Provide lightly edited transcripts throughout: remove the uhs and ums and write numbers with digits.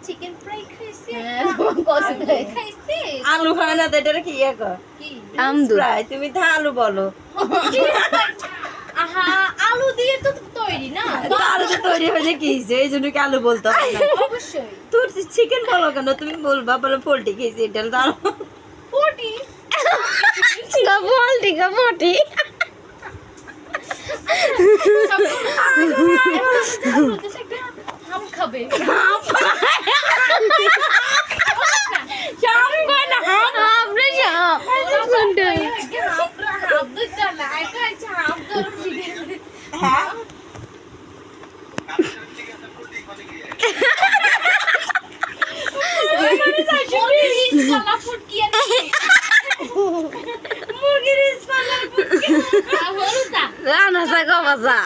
Chicken fry খাইছি খাইছি আলু খায় না তো এটা কি ইয়ে কর কি আমদুর ফ্রাই তুমি তো আলু বলো আহা আলু দিয়ে তো তৈরি না তো আলু তো তৈরি হয়ে কি হয়েছে এই জন্য কি আলু বলতে হবে না অবশ্যই তোর চিকেন বলো কেন তুমি বলবা বলে পোল্ট্রি খেয়েছি এটা তো আরো 40 গবলটি গবটি হাম খাবে শাম কই না আপনি শাম কোনটা হাম দুইটা না এটা আছে হাম ধরো হ্যাঁ রানা সাগো বাসা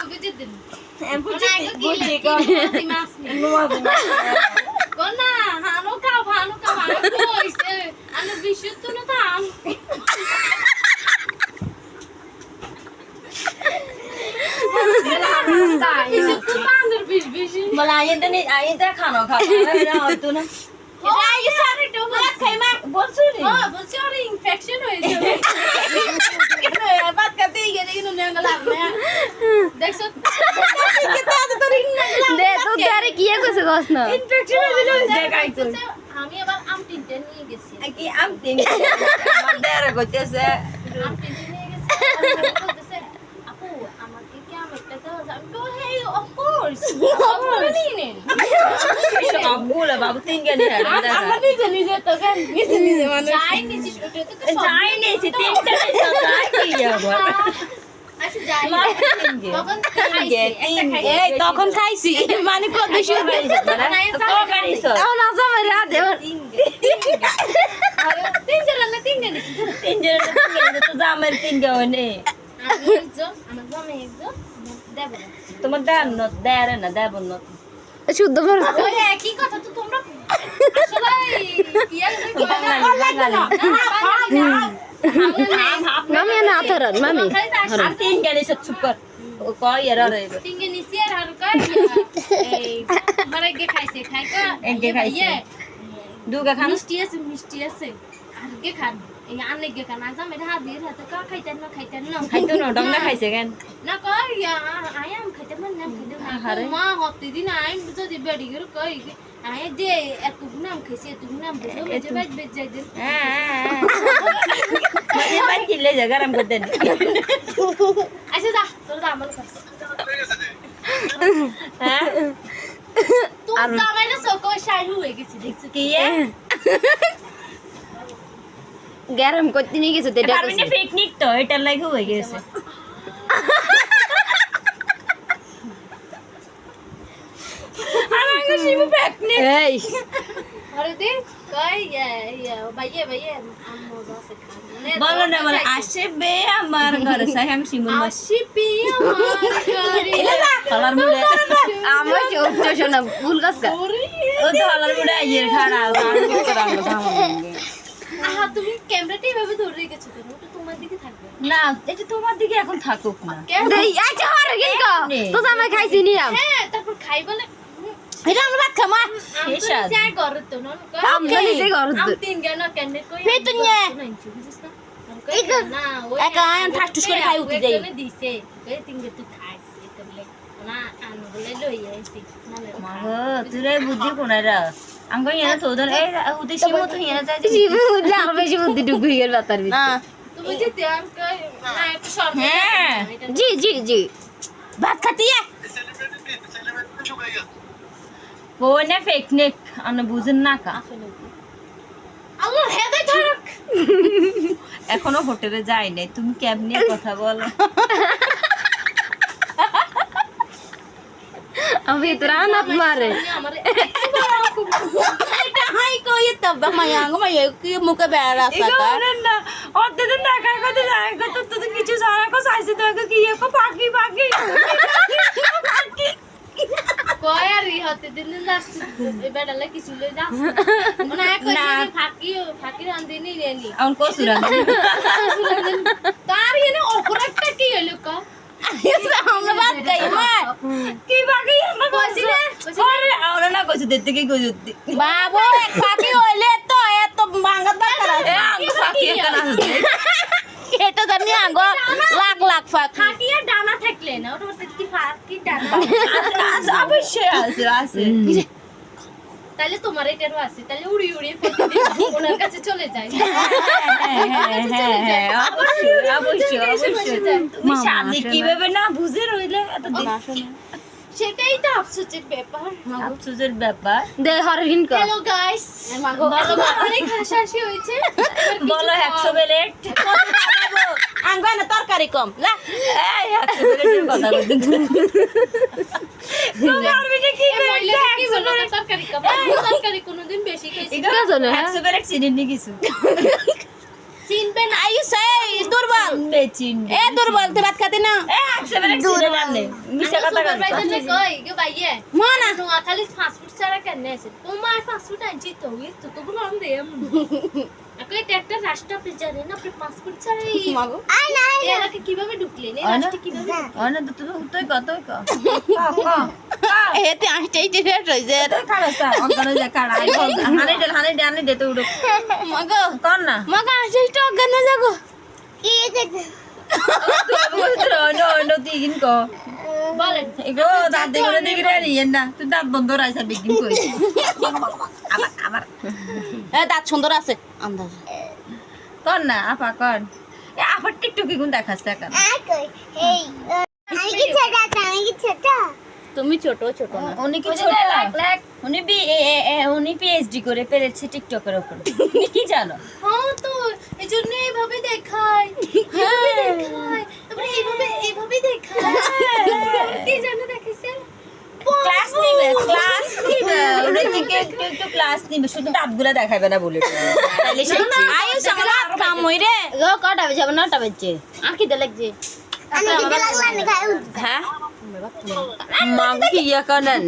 मला आईने खाना खा হয়তো না বলছো রে ইনফেকশন হয়ে যাবে বাদ করতে গেলে কিন্তু নেঙ্গা লাগবে দেখছো দে তো তারে কি কইছে গস না ইনফেকশন হয়ে গেল দেখাই তো আমি আবার আম তিনটে নিয়ে গেছি কি আম তিন আমার দেরা কইতেছে আম তিনটে নিয়ে গেছি বলতেছে আপু আমাকে কি আম একটা দাও আমি কো হে অফ কোর্স আপনি নিয়ে নেন সবগুলো বাবু তিন কে নিয়ে আমার নিজে নিজে তো কেন নিজে নিজে মানে যাই নিছি ওটা তো যাই নেছি তিনটা যাই কি যাবো আচ্ছা যাই তখন এই তখন খাইছি মানে কত বেশি তো গাড়িছ তাও না জামাই রা দে তিন জন তো জামের তিন গাওনে আমি একজন আমার জামাই একজন দেব তোমার দেন না দেরে না দেব না শুদ্ধ বল ওই একই কথা তো তোমরা আসলে ইয়া মামি না আতরান মামি আর তিন গাড়ি সব চুপ কর ও কই এর রে তিনগে নিছি আর হালকা এই মারে গে খাইছে খাইকা এগে খাইছে দুগা খান মিষ্টি আছে আর গে খান এই আনে গে খান আজ আমি হাত দিয়ে হাতে কা খাইতেন না খাইতো না ডংনা খাইছে কেন না কই আই আম খাইতে মন না খাইতে মা হতে দিন আই যদি বেড়ি গেল কই আই দে এত নাম খাইছে এত নাম বুঝো যে বাজ বেজ যাই দিন মানে বাই কিলে জায়গা রাম করতে আচ্ছা যা তোর যা আমল কর হ্যাঁ তো জামাই না সকো শাই হয়ে গেছে দেখছ কি গরম করতে নিয়ে গেছে এটা পারবিনে পিকনিক তো এটা লাগি হয়ে গেছে আমাকে শিবু পিকনিক এই আরে দে কই ইয়া ভাইয়ে আম্মু দোসে খান বলো না বলে আসবে আমার ঘরে সাই আমি শিমুর মাস আসিপি আমার ঘরে কালার মুড়ে আমার চোখ শোনা ফুল গাছ কা ও তো কালার মুড়ে আইয়ের খাড়া আমি করাম সামনে আহা তুমি ক্যামেরাটাই ভাবে ধরে রেখেছো কেন ওটা তোমার দিকে থাকবে না এটা তোমার দিকে এখন থাকুক না দেই আচ্ছা হরে কিন্তু তো জামাই খাইছি নিয়াম হ্যাঁ তারপর খাই বলে এটা আমরা ভাত খামা হেসাদ যাই করত তো না আম জানি যে ঘর আম তিন গানা কেন কই হে তো নিয়ে। না ওই একা আন ঠাসঠুস করে খাই উঠে যাই ওইখানে দিছে কই তিন গে তুই খাইস এতলে না আন বলে লই আইছি না মাগো তুরে বুদ্ধি কোনারা আঙ্গো ইয়ানা তোদন এই উদ্দেশ্য মতো ইয়ানা যাই শিবু আর বেশি বুদ্ধি ডুবি গেল বাতার ভিতর তুমি যে ধ্যান কই না একটু শর্ট হ্যাঁ জি ভাত খাতি কোনে পিকনিক আনে বুঝেন না কা আল্লাহ হেদায় থাক এখনো হোটেলে যাই নাই তুমি ক্যাব নিয়ে কথা বলো আমি তো রানাত মারে আমার এটা হাই কই তব মায়াঙ্গ মায়ে কি মুকে বেড়া ইগোরেন না অর্ধেক না কাই কথা যায় কত তো কিছু সারা কো সাইছে তো কি কো পাকি কয় আর ই হতে দিন লাস্ট এ বেডালে কিছু লই যাস না কই ফাঁকি রান্দিনি রেনি আউন কো সুরান তার এনে অপরাধটা কি হলো ক আমরা বাদ গাই মা কি বাকি কইছি না আরে আওলা না কইছে দেখতে কি কইছে বাবু এক পাখি হইলে তো এত বাঙ্গাত বাকার এ আঙ্গ ফাকি একটা না হচ্ছে এটা জানি আঙ্গ লাখ লাখ পাখি খাটিয়া ডানা থাকলে না ওটা কি কি ডানা আছে অবশ্যই আছে তাহলে তোমার এটারও আছে তাহলে উড়ি উড়ি প্রতিদিন ওনার কাছে চলে যায় হ্যাঁ অবশ্যই তুমি সামনে কিভাবে না বুঝে রইলে এত সেটাই তো আফসোসের ব্যাপার আফসোসের ব্যাপার দে হরিণ কর হ্যালো গাইস অনেক হাসাহাসি হয়েছে বলো 100 প্লেট আঙ্গ না তরকারি কম যা এই 100 প্লেটের কথা বলতে তোমার বিটে কি কি বলো না তরকারি কম তরকারি কোনোদিন বেশি খাইছি এটা জানো 100 প্লেট চিনি নি কিছু চিনবে না আই সে দুর্বল বেচিন এ দুর্বল তুই ভাত খাতি না এ 100 প্লেট চিনি না মিছা কথা সুপারভাইজার কই গে ভাইয়ে মনা নোয়া খালি ফাস্ট ফুড ছাড়া কেন আছে তোমার ফাস্ট ফুড আনছি তো তো গুলো আম দে আকে এটা একটা রাষ্ট্র আপনি জানেন না আপনি ফাস্ট ফুড ছাড়া এই মাগো এলাকা কিভাবে ঢুকলেন এই রাষ্ট্রে কিভাবে অনে তো তুই কত ক এতে আসতে এই রেট হইছে খাড়াসা অগনে যা খাড়া হানে দে তো উড়ো মাগো কর না মাগো আসে তো গন যাগো কি দেখতে অন্য দিন ক বলেন এগো দাঁত দেখে দেখে রিয়েন না তুই দাঁত বন্ধ রাইছা বিগিন কই আবার এ দাঁত সুন্দর আছে আন্দাজ কর না আপা কর এ আপা টিকটকে গুণ দেখাচ্ছে এখন তুমি ছোট ছোট না উনি কি ছোট উনি পিএইচডি করে পেরেছে টিকটকের উপর কি জানো হ্যাঁ তো এজন্য এইভাবে দেখায় এইভাবে দেখায় তারপরে এইভাবে দেখায় কি জানো দেখাইছে ক্লাস নিবে উনি থেকে একটু ক্লাস নিবে শুধু দাঁতগুলো দেখাবে না বলে তাইলে শিখছি আয়ু সামলা কাম হইরে গো কটা বাজে 9টা বাজে আর কি লাগছে হ্যাঁ মা কি ইয়া কানেন